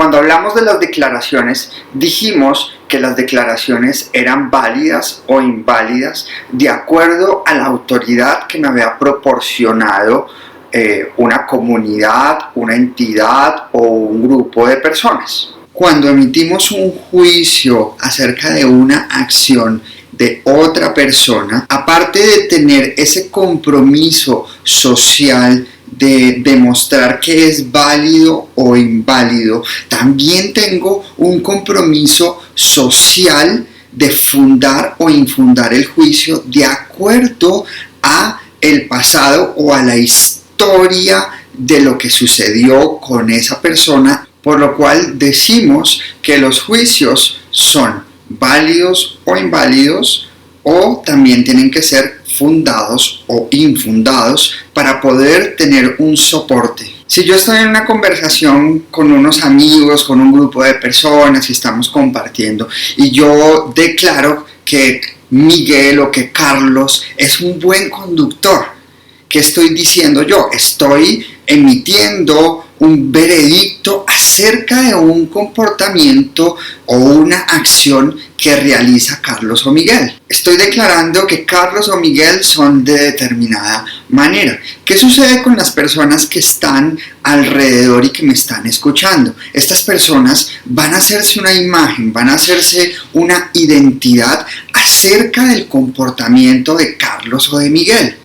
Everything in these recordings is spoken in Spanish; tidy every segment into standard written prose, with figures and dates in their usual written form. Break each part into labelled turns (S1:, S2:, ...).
S1: Cuando hablamos de las declaraciones, dijimos que las declaraciones eran válidas o inválidas de acuerdo a la autoridad que me había proporcionado una comunidad, una entidad o un grupo de personas. Cuando emitimos un juicio acerca de una acción de otra persona, aparte de tener ese compromiso social de demostrar que es válido o inválido, también tengo un compromiso social de fundar o infundar el juicio de acuerdo a el pasado o a la historia de lo que sucedió con esa persona, por lo cual decimos que los juicios son válidos o inválidos, o también tienen que ser fundados o infundados para poder tener un soporte. Si yo estoy en una conversación con unos amigos, con un grupo de personas y estamos compartiendo, y yo declaro que Miguel o que Carlos es un buen conductor, ¿qué estoy diciendo yo? Estoy emitiendo un veredicto acerca de un comportamiento o una acción que realiza Carlos o Miguel. Estoy declarando que Carlos o Miguel son de determinada manera. ¿Qué sucede con las personas que están alrededor y que me están escuchando? Estas personas van a hacerse una imagen, van a hacerse una identidad acerca del comportamiento de Carlos o de Miguel.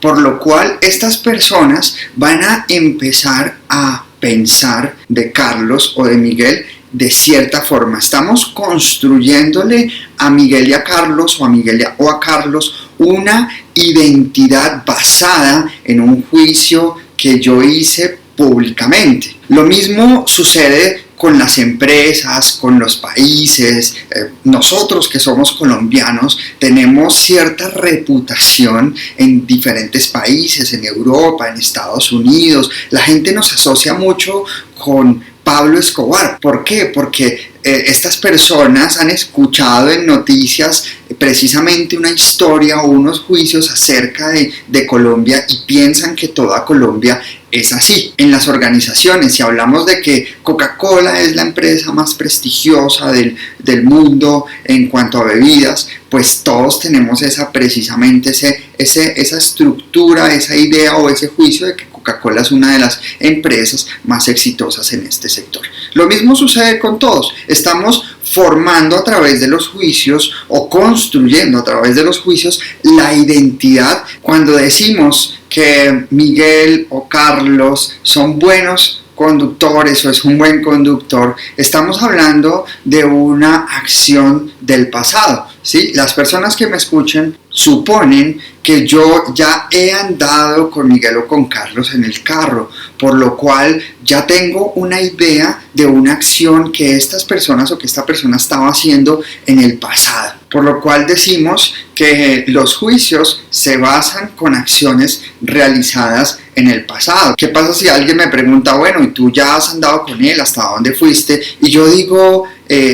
S1: Por lo cual estas personas van a empezar a pensar de Carlos o de Miguel de cierta forma. Estamos construyéndole a Miguel y a Carlos o a Miguel o a Carlos una identidad basada en un juicio que yo hice públicamente. Lo mismo sucede con las empresas, con los países. Nosotros que somos colombianos tenemos cierta reputación en diferentes países, en Europa, en Estados Unidos. La gente nos asocia mucho con Pablo Escobar. ¿Por qué? Porque estas personas han escuchado en noticias precisamente una historia o unos juicios acerca de Colombia y piensan que toda Colombia es así. En las organizaciones, si hablamos de que Coca-Cola es la empresa más prestigiosa del mundo en cuanto a bebidas, pues todos tenemos precisamente esa estructura, esa idea o ese juicio de que Coca-Cola es una de las empresas más exitosas en este sector. Lo mismo sucede con todos. Estamos formando a través de los juicios o construyendo a través de los juicios la identidad. Cuando decimos que Miguel o Carlos son buenos conductores o es un buen conductor, estamos hablando de una acción del pasado, ¿sí? Las personas que me escuchan suponen que yo ya he andado con Miguel o con Carlos en el carro, por lo cual ya tengo una idea de una acción que estas personas o que esta persona estaba haciendo en el pasado. Por lo cual decimos que los juicios se basan con acciones realizadas en el pasado. ¿Qué pasa si alguien me pregunta, bueno, ¿y tú ya has andado con él? ¿Hasta dónde fuiste? Y yo digo,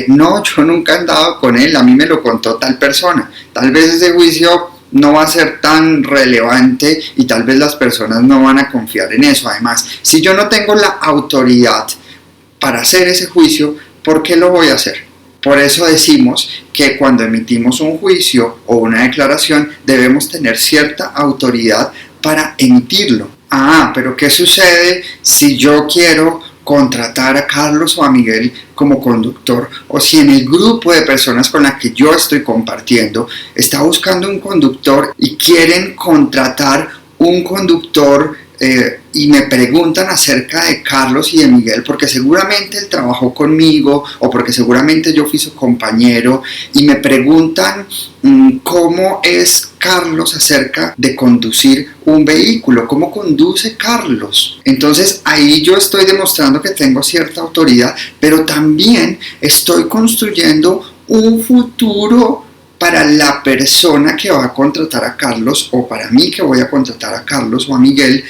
S1: no, yo nunca he andado con él, a mí me lo contó tal persona. Tal vez ese juicio no va a ser tan relevante y tal vez las personas no van a confiar en eso. Además, si yo no tengo la autoridad para hacer ese juicio, ¿por qué lo voy a hacer? Por eso decimos que cuando emitimos un juicio o una declaración debemos tener cierta autoridad para emitirlo. Pero ¿qué sucede si yo quiero contratar a Carlos o a Miguel como conductor, o si en el grupo de personas con las que yo estoy compartiendo está buscando un conductor y quieren contratar un conductor y me preguntan acerca de Carlos y de Miguel porque seguramente él trabajó conmigo o porque seguramente yo fui su compañero y me preguntan cómo es Carlos acerca de conducir un vehículo, cómo conduce Carlos. Entonces ahí yo estoy demostrando que tengo cierta autoridad, pero también estoy construyendo un futuro para la persona que va a contratar a Carlos o para mí que voy a contratar a Carlos o a Miguel,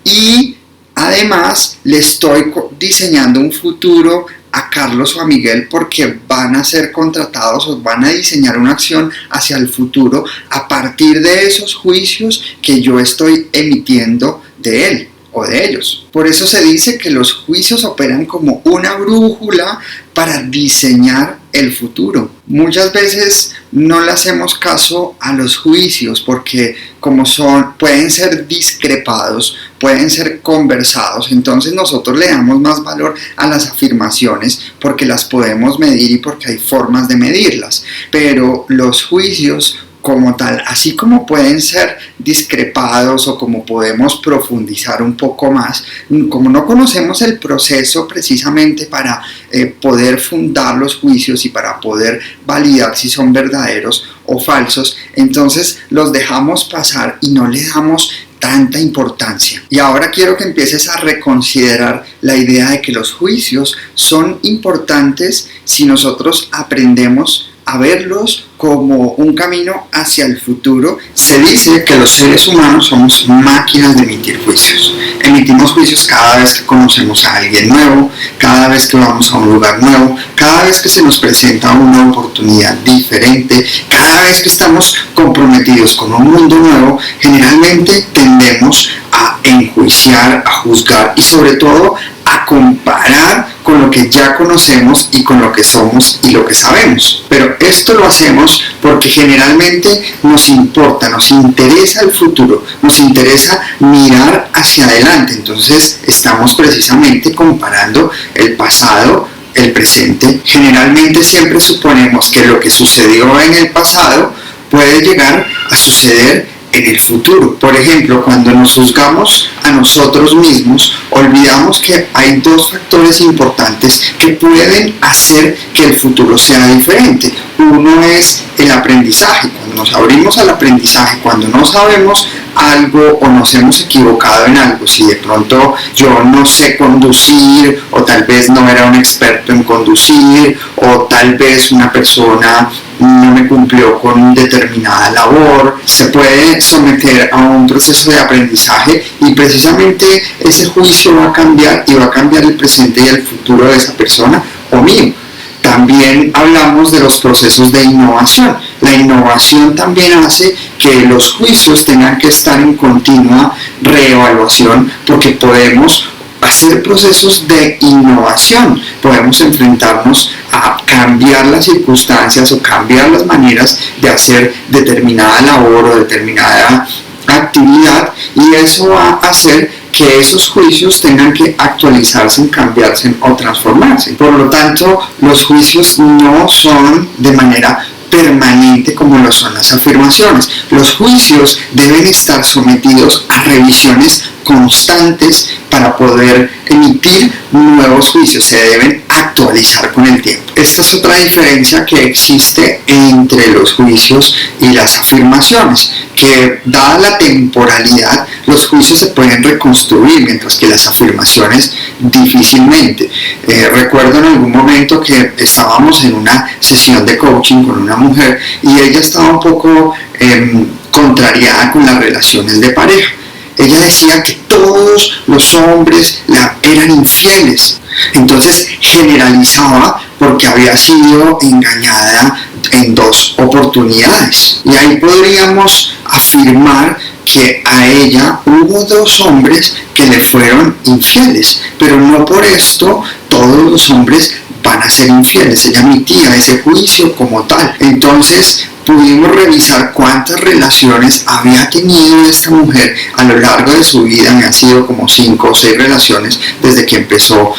S1: y además le estoy diseñando un futuro a Carlos o a Miguel porque van a ser contratados o van a diseñar una acción hacia el futuro a partir de esos juicios que yo estoy emitiendo de él o de ellos. Por eso se dice que los juicios operan como una brújula para diseñar el futuro. Muchas veces no le hacemos caso a los juicios porque pueden ser discrepados, pueden ser conversados, entonces nosotros le damos más valor a las afirmaciones porque las podemos medir y porque hay formas de medirlas, pero los juicios como tal, así como pueden ser discrepados o como podemos profundizar un poco más, como no conocemos el proceso precisamente para poder fundar los juicios y para poder validar si son verdaderos o falsos, entonces los dejamos pasar y no le damos tanta importancia. Y ahora quiero que empieces a reconsiderar la idea de que los juicios son importantes si nosotros aprendemos a verlos como un camino hacia el futuro. Se dice que los seres humanos somos máquinas de emitir juicios. Emitimos juicios cada vez que conocemos a alguien nuevo, cada vez que vamos a un lugar nuevo, cada vez que se nos presenta una oportunidad diferente, cada vez que estamos comprometidos con un mundo nuevo, generalmente tendemos a enjuiciar, a juzgar y sobre todo a comparar con lo que ya conocemos y con lo que somos y lo que sabemos. Pero esto lo hacemos porque generalmente nos importa, nos interesa el futuro, nos interesa mirar hacia adelante. Entonces estamos precisamente comparando el pasado, el presente. Generalmente siempre suponemos que lo que sucedió en el pasado puede llegar a suceder en el futuro. Por ejemplo, cuando nos juzgamos a nosotros mismos, olvidamos que hay dos factores importantes que pueden hacer que el futuro sea diferente. Uno es el aprendizaje. Cuando nos abrimos al aprendizaje, cuando no sabemos algo o nos hemos equivocado en algo, si de pronto yo no sé conducir o tal vez no era un experto en conducir o tal vez una persona no me cumplió con determinada labor, se puede someter a un proceso de aprendizaje y precisamente ese juicio va a cambiar y va a cambiar el presente y el futuro de esa persona o mío. También hablamos de los procesos de innovación. La innovación también hace que los juicios tengan que estar en continua reevaluación porque podemos hacer procesos de innovación, podemos enfrentarnos a cambiar las circunstancias o cambiar las maneras de hacer determinada labor o determinada actividad y eso va a hacer que esos juicios tengan que actualizarse, cambiarse o transformarse. Por lo tanto, los juicios no son de manera permanente como lo son las afirmaciones. Los juicios deben estar sometidos a revisiones constantes para poder emitir nuevos juicios, se deben actualizar con el tiempo. Esta es otra diferencia que existe entre los juicios y las afirmaciones, que dada la temporalidad, los juicios se pueden reconstruir, mientras que las afirmaciones difícilmente. Recuerdo en algún momento que estábamos en una sesión de coaching con una mujer y ella estaba un poco contrariada con las relaciones de pareja. Ella decía que todos los hombres eran infieles, entonces generalizaba porque había sido engañada en 2 oportunidades. Y ahí podríamos afirmar que a ella hubo 2 hombres que le fueron infieles, pero no por esto todos los hombres van a ser infieles. Ella emitía ese juicio como tal. Entonces pudimos revisar cuántas relaciones había tenido esta mujer a lo largo de su vida. Me han sido como 5 o 6 relaciones desde que empezó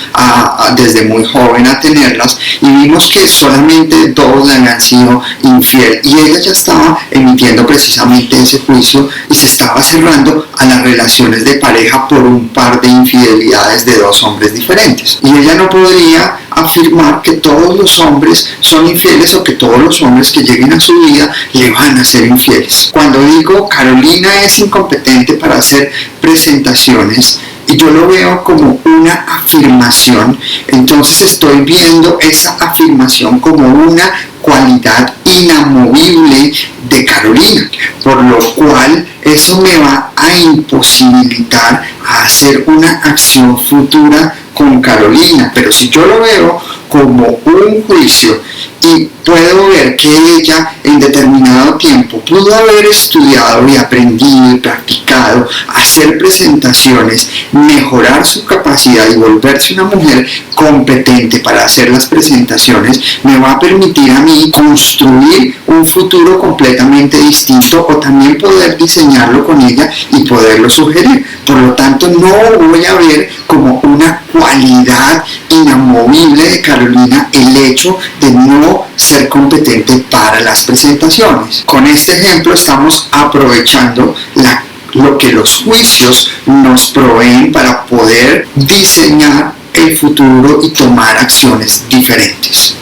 S1: desde muy joven a tenerlas, y vimos que solamente 2 le habían sido infiel y ella ya estaba emitiendo precisamente ese juicio y se estaba cerrando a las relaciones de pareja por un par de infidelidades de 2 hombres diferentes, y ella no podría afirmar que todos los hombres son infieles o que todos los hombres que lleguen a su vida le van a ser infieles. Cuando digo Carolina es incompetente para hacer presentaciones y yo lo veo como una afirmación, entonces estoy viendo esa afirmación como una cualidad inamovible de Carolina, por lo cual eso me va a imposibilitar a hacer una acción futura con Carolina. Pero si yo lo veo como un juicio y puedo ver que ella en determinado tiempo pudo haber estudiado y aprendido y practicado hacer presentaciones, mejorar su capacidad y volverse una mujer competente para hacer las presentaciones, me va a permitir a mí construir un futuro completamente distinto o también poder diseñarlo con ella y poderlo sugerir. Por lo tanto, no voy a ver como una cualidad inamovible de Carolina el hecho de no ser competente para las presentaciones. Con este ejemplo estamos aprovechando lo que los juicios nos proveen para poder diseñar el futuro y tomar acciones diferentes.